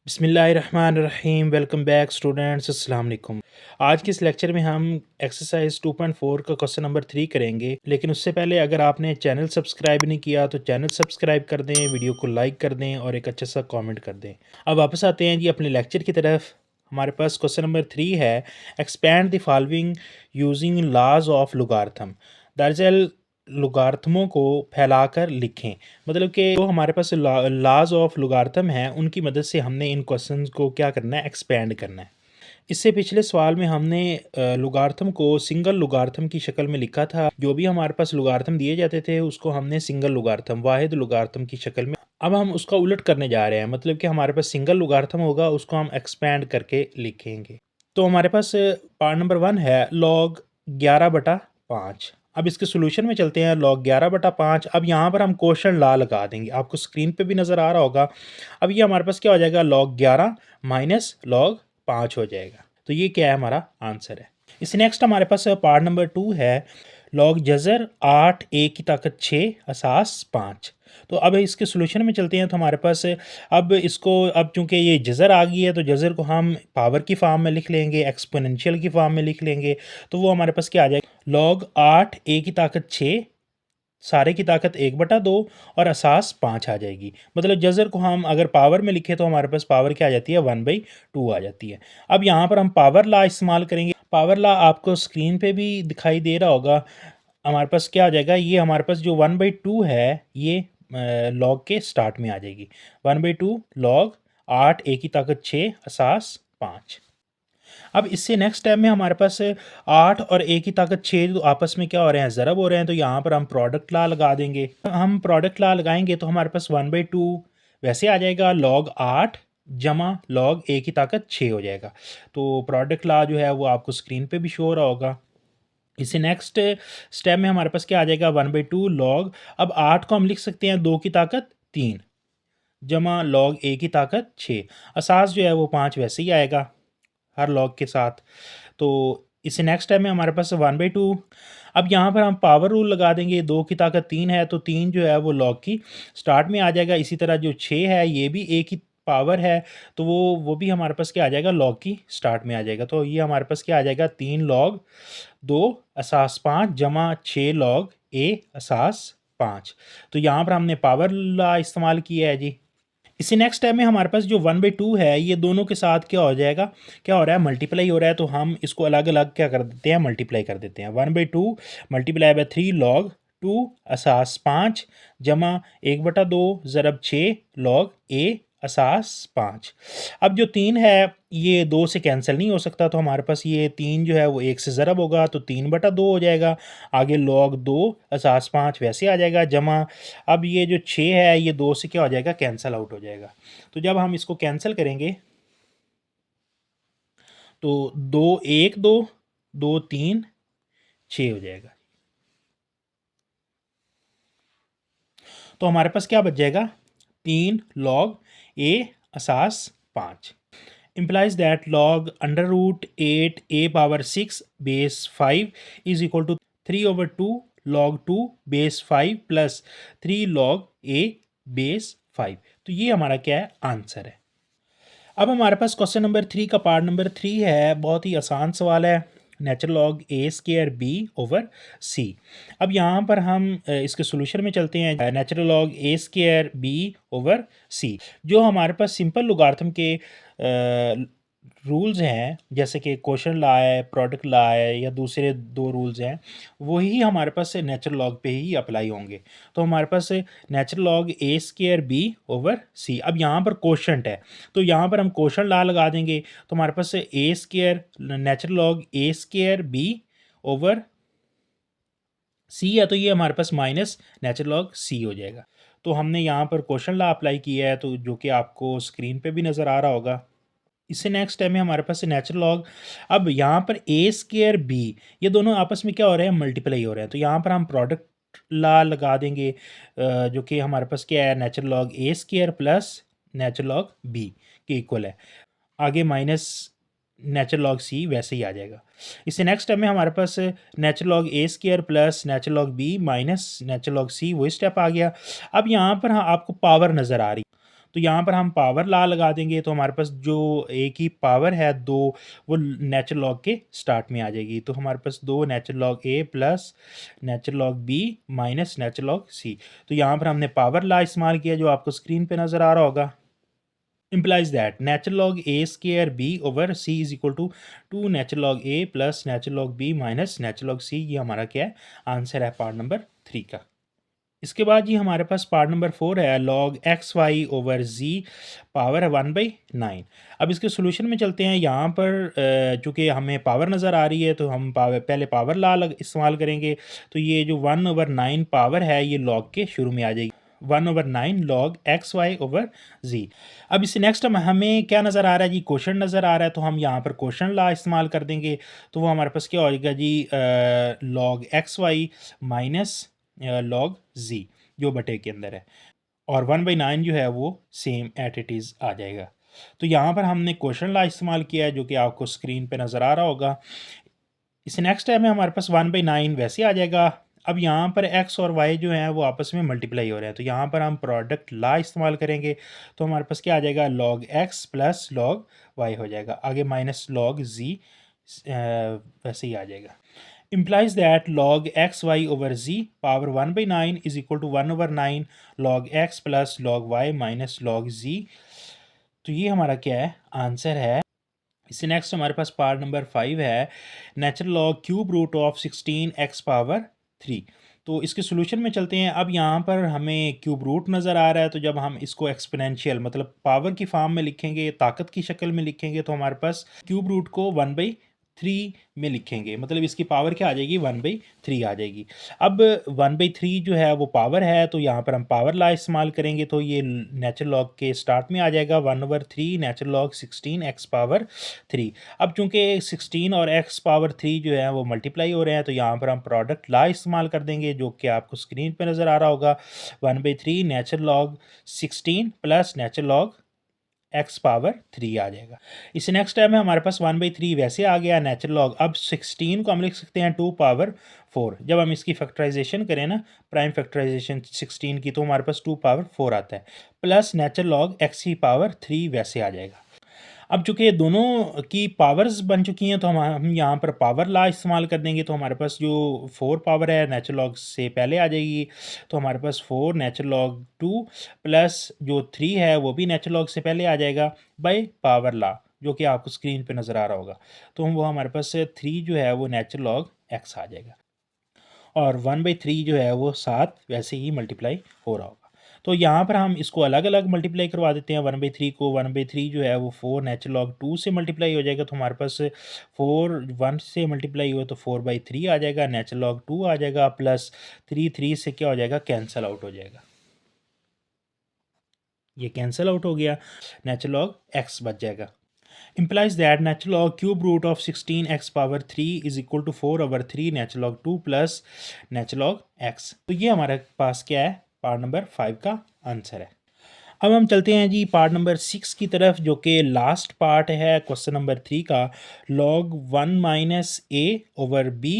बिस्मिल्लाहिर्रहमानिर्रहीम। Welcome back students, अस्सलाम वालेकुम। आज के इस लेक्चर में हम एक्सरसाइज 2.4 का क्वेश्चन नंबर 3 करेंगे। लेकिन उससे पहले अगर आपने चैनल सब्सक्राइब नहीं किया तो चैनल सब्सक्राइब कर दें, वीडियो को लाइक कर दें और एक अच्छा सा कमेंट कर दें। अब वापस आते हैं जी अपने लेक्चर की तरफ। हमारे पास क्वेश्चन नंबर 3 है, expand the following using laws of logarithm. दरअसल लॉगरिथमों को फैलाकर लिखें। मतलब कि जो हमारे पास लॉज ऑफ लॉगरिथम हैं उनकी मदद से हमने इन क्वेश्चंस को क्या करना है, एक्सपेंड करना है। इससे पिछले सवाल में हमने लॉगरिथम को सिंगल लॉगरिथम की शक्ल में लिखा था। जो भी हमारे पास लॉगरिथम दिए जाते थे उसको हमने सिंगल लॉगरिथम, वाहिद लॉगरिथम की शक्ल में। अब हम उसका उलट करने जा रहे हैं, मतलब कि हमारे पास सिंगल लॉगरिथम होगा, उसको हम एक्सपेंड करके लिखेंगे। तो हमारे पास पार्ट नंबर 1 है लॉग 11/5। अब इसके सॉल्यूशन में चलते हैं। लॉग 11/5। अब यहाँ पर हम क्वोशंट लॉ लगा देंगे, आपको स्क्रीन पे भी नज़र आ रहा होगा। अब ये हमारे पास क्या हो जाएगा, लॉग 11 माइनस लॉग 5 हो जाएगा। तो ये क्या है, हमारा आंसर है। इस नेक्स्ट हमारे पास पार्ट नंबर 2 है, लॉग जज़र 8 a की ताकत 6 असास 5। तो अब इसके सॉल्यूशन में चलते हैं। तो हमारे पास अब इसको, अब चूंकि ये जज़र आ गई है तो जज़र को हम पावर की फॉर्म में लिख लेंगे, एक्सपोनेंशियल की फॉर्म में लिख लेंगे। तो वो हमारे पास क्या आ जाएगा, लॉग 8 a की ताकत 6 सारे की ताकत 1/2 और असास 5 आ जाएगी। मतलब जज़र को हम अगर पावर में लिखें तो हमारे पास पावर क्या आ जाती है, 1/2 आ जाती है। अब यहाँ पर हम पावर लॉ इस्तेमाल करेंगे। पावर लॉ आपको स्क्रीन पे भी दिखाई दे रहा होगा। हमारे पास क्या आ जाएगा, ये हमारे पास जो 1/2 है ये लॉग के स्टार्ट में आ जाएगी। 1/2 लॉग 8 a की ताकत 6 असास 5। अब इससे नेक्स्ट स्टेप में हमारे पास 8 और a की ताकत 6 तो आपस में क्या हो रहे हैं, ज़रब हो रहे हैं। तो यहाँ पर हम प्रोडक्ट लॉ लगा देंगे। हम प्रोडक्ट लॉ लगाएंगे तो हमारे पास 1/2 वैसे आ जाएगा, लॉग 8 जमा लॉग a की ताकत 6 हो जाएगा। तो प्रोडक्ट लॉ जो है वो आपको स्क्रीन पे भी शो हो रहा होगा। इसे नेक्स्ट स्टेप में हमारे पास क्या आ जाएगा, 1/2 लॉग, अब 8 को हम लिख सकते हैं 2 की ताकत 3 जमा लॉग a की ताकत 6। असास जो है वो 5 वैसे ही आएगा हर लॉग के साथ। तो इसे नेक्स्ट टाइम में हमारे पास 1/2। अब यहाँ पर हम पावर रूल लगा देंगे। 2 की ताकत 3 है तो 3 जो है वो लॉग की स्टार्ट में आ जाएगा। इसी तरह जो 6 है ये भी a की पावर है तो वो भी हमारे पास क्या आ जाएगा, लॉग की स्टार्ट में आ जाएगा। तो ये हमारे पास क्या आ जाएगा, 3 लॉग 2 असास 5 जमा 6 लॉग a असास 5। तो यहाँ पर हमने पावर लॉ इस्तेमाल किया है जी। इसी नेक्स्ट टाइम में हमारे पास जो 1/2 है ये दोनों के साथ क्या हो जाएगा, क्या हो रहा है, मल्टीप्लाई हो रहा है। तो हम इसको अलग अलग क्या कर देते हैं, मल्टीप्लाई कर देते हैं। 1/2 मल्टीप्लाई बाय 3 लॉग 2 असास 5 जमा 1/2 ज़रब 6 लॉग a असास 5। अब जो 3 है ये 2 से कैंसिल नहीं हो सकता, तो हमारे पास ये 3 जो है वो 1 से ज़रब होगा तो 3/2 हो जाएगा। आगे लॉग 2 असास 5 वैसे आ जाएगा जमा, अब ये जो 6 है ये 2 से क्या हो जाएगा, कैंसिल आउट हो जाएगा। तो जब हम इसको कैंसिल करेंगे तो 2 1 2 2 3 6 हो जाएगा। तो हमारे पास क्या बच जाएगा, 3 log a असास 5 implies that log under root 8 a power 6 base 5 is equal to 3/2 log 2 base 5 plus 3 log a base 5। तो ये हमारा क्या है, आंसर है। अब हमारे पास क्वेश्चन नंबर 3 का पार्ट नंबर 3 है। बहुत ही आसान सवाल है, natural log a square b over c। अब यहाँ पर हम इसके सॉल्यूशन में चलते हैं। Natural log a square b over c, जो हमारे पास सिंपल लॉगरिथम के रूल्स हैं, जैसे कि क्वोशंट लॉ है, प्रोडक्ट लॉ है, या दूसरे 2 रूल्स हैं, वही हमारे पास नेचुरल लॉग पे ही अप्लाई होंगे। तो हमारे पास natural log a square b over c। अब यहाँ पर क्वोशंट है तो यहाँ पर हम क्वोशंट लॉ लगा देंगे। तो हमारे पास a square natural log a square b over c है, तो ये हमारे पास माइनस नेचुरल लॉग c हो जाएगा। तो हमने यहाँ पर क्वोशंट लॉ अप्लाई किया है, तो जो कि आपको स्क्रीन पे भी नज़र आ रहा होगा। इससे नेक्स्ट टाइम में हमारे पास नेचुरल लॉग, अब यहाँ पर a स्क्वायर b, ये दोनों आपस में क्या हो रहे हैं, मल्टीप्लाई हो रहे हैं। तो यहाँ पर हम प्रोडक्ट लॉ लगा देंगे, जो कि हमारे पास क्या है, natural log a square plus natural log b के इक्वल है। आगे माइनस नेचुरल लॉग c वैसे ही आ जाएगा। इससे नेक्स्ट टाइम में हमारे पास natural log a square plus natural log b minus natural log c, वही स्टेप आ गया। अब यहाँ पर हाँ आपको पावर नज़र आ रही, तो यहाँ पर हम पावर लॉ लगा देंगे तो हमारे पास जो ए की पावर है 2 वो नेचुरल लॉग के स्टार्ट में आ जाएगी। तो हमारे पास 2 natural log A plus natural log B minus natural log C. तो यहाँ पर हमने पावर लॉ इस्तेमाल किया जो आपको स्क्रीन पे नज़र आ रहा होगा। implies that natural log a square b over c is equal to 2 natural log a plus natural log b minus natural log c। ये हमारा क्या है, आंसर है पार्ट नंबर 3 का। इसके बाद जी हमारे पास पार्ट नंबर 4 है log एक्स वाई ओवर जी पावर है 1/9। अब इसके सोल्यूशन में चलते हैं। यहाँ पर चूँकि हमें पावर नज़र आ रही है तो हम पहले पावर लॉ इस्तेमाल करेंगे। तो ये जो 1/9 पावर है ये लॉग के शुरू में आ जाएगी, 1/9 log एक्स वाई ओवर जी। अब इससे नेक्स्ट हमें क्या नज़र आ रहा है जी, क्वेश्चन नज़र आ रहा है। तो हम यहाँ पर क्वेश्चन लॉ इस्तेमाल कर देंगे तो वो हमारे पास क्या हो जाएगा जी, log x y minus log z जो बटे के अंदर है, और 1/9 जो है वो सेम एट इट इज़ आ जाएगा। तो यहाँ पर हमने क्वेश्चन लॉ इस्तेमाल किया है जो कि आपको स्क्रीन पे नज़र आ रहा होगा। इससे नेक्स्ट टाइम में हमारे पास 1/9 वैसे आ जाएगा। अब यहाँ पर x और y जो हैं वो आपस में मल्टीप्लाई हो रहे हैं तो यहाँ पर हम प्रोडक्ट लॉ इस्तेमाल करेंगे तो हमारे पास क्या आ जाएगा, log x plus log y हो जाएगा, आगे माइनस log z वैसे ही आ जाएगा। implies that log x y over z power 1/9 is equal to 1/9 log x plus log y minus log z। तो ये हमारा क्या है, आंसर है। इससे नेक्स्ट हमारे पास पार्ट नंबर 5 है natural log cube root of 16 x power 3। तो इसके सोल्यूशन में चलते हैं। अब यहाँ पर हमें क्यूब रूट नज़र आ रहा है तो जब हम इसको एक्सपोनेंशियल मतलब पावर की फॉर्म में लिखेंगे, ताकत की शक्ल में लिखेंगे तो हमारे पास क्यूब रूट को 1/3 में लिखेंगे, मतलब इसकी पावर क्या आ जाएगी, 1/3 आ जाएगी। अब 1/3 जो है वो पावर है तो यहाँ पर हम पावर लॉ इस्तेमाल करेंगे तो ये नेचुरल लॉग के स्टार्ट में आ जाएगा 1/3 नेचुरल लॉग 16 एक्स पावर 3। अब चूंकि 16 और एक्स पावर 3 जो है वो मल्टीप्लाई हो रहे हैं तो यहाँ पर हम प्रोडक्ट लॉ इस्तेमाल कर देंगे जो कि आपको स्क्रीन पे नज़र आ रहा होगा, 1/3 natural log 16 plus natural log x power 3 आ जाएगा। इससे नेक्स्ट टाइम में हमारे पास 1/3 वैसे आ गया नेचुरल लॉग। अब 16 को हम लिख सकते हैं 2 पावर 4। जब हम इसकी फैक्टराइजेशन करें ना, प्राइम फैक्टराइजेशन 16 की, तो हमारे पास 2 पावर 4 आता है, प्लस नेचुरल लॉग एक्स की पावर 3 वैसे आ जाएगा। अब चूँकि दोनों की पावर्स बन चुकी हैं तो हम यहाँ पर पावर लॉ इस्तेमाल कर देंगे तो हमारे पास जो 4 पावर है नेचुरल लॉग से पहले आ जाएगी। तो हमारे पास 4 नेचुरल लॉग 2 प्लस जो 3 है वो भी नेचुरल लॉग से पहले आ जाएगा बाय पावर लॉ जो कि आपको स्क्रीन पे नज़र आ रहा होगा। तो वो हमारे पास 3 जो है वो नेचुरल लॉग एक्स आ जाएगा, और 1/3 जो है वो साथ वैसे ही मल्टीप्लाई हो रहा होगा। तो यहाँ पर हम इसको अलग अलग मल्टीप्लाई करवा देते हैं। 1/3 को 1/3 जो है वो 4 नेचुरल लॉग 2 से मल्टीप्लाई हो जाएगा तो हमारे पास 4 1 से मल्टीप्लाई हुआ तो 4/3 आ जाएगा, नेचुरल लॉग 2 आ जाएगा, प्लस 3 3 से क्या हो जाएगा, कैंसिल आउट हो जाएगा, ये कैंसिल आउट हो गया, नेचुरल लॉग एक्स बच जाएगा। implies that natural log cube root of 16 x power 3 is equal to 4/3 natural log 2 plus natural log x। तो ये हमारे पास क्या है, पार्ट नंबर 5 का आंसर है। अब हम चलते हैं जी पार्ट नंबर 6 की तरफ जो कि लास्ट पार्ट है क्वेश्चन नंबर 3 का, log 1 माइनस ए ओवर बी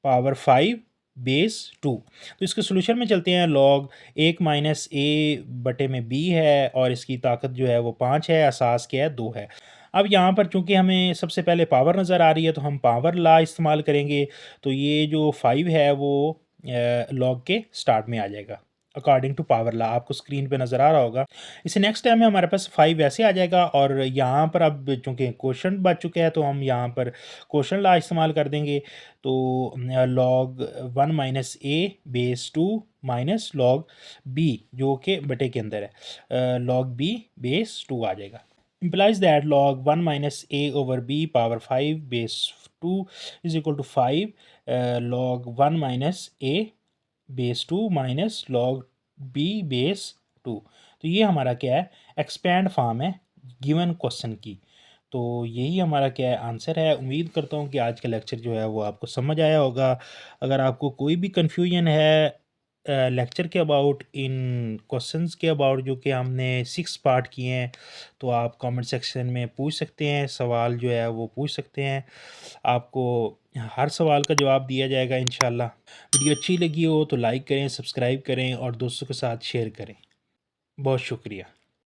पावर 5 बेस 2। तो इसके सोल्यूशन में चलते हैं। log 1 माइनस ए बटे में बी है और इसकी ताकत जो है वो 5 है, असास क्या है, 2 है। अब यहाँ पर चूंकि हमें सबसे पहले पावर नज़र आ रही है तो हम पावर लॉ इस्तेमाल करेंगे तो ये जो 5 है वो लॉग के स्टार्ट में आ जाएगा अकॉर्डिंग टू पावर लॉ, आपको स्क्रीन पे नज़र आ रहा होगा। इसे नेक्स्ट टाइम में हमारे पास 5 ऐसे आ जाएगा, और यहाँ पर अब चूंकि क्वेश्चन बच चुके हैं तो हम यहाँ पर क्वेश्चन लॉ इस्तेमाल कर देंगे। तो log 1 माइनस ए बेस 2 माइनस log बी जो कि बटे के अंदर है, log बी बेस 2 आ जाएगा। implies that log 1 minus a over b power 5 base 2 is equal to 5 log 1 minus a base 2 minus log b base 2। तो ये हमारा क्या है, एक्सपैंड फॉर्म है गिवन क्वेश्चन की। तो यही हमारा क्या है, आंसर है। उम्मीद करता हूँ कि आज का लेक्चर जो है वो आपको समझ आया होगा। अगर आपको कोई भी कन्फ्यूजन है लेक्चर के अबाउट, इन क्वेश्चंस के अबाउट जो कि हमने 6 पार्ट किए हैं, तो आप कमेंट सेक्शन में पूछ सकते हैं, सवाल जो है वो पूछ सकते हैं। आपको हर सवाल का जवाब दिया जाएगा इंशाल्लाह। वीडियो अच्छी लगी हो तो लाइक करें, सब्सक्राइब करें और दोस्तों के साथ शेयर करें। बहुत शुक्रिया।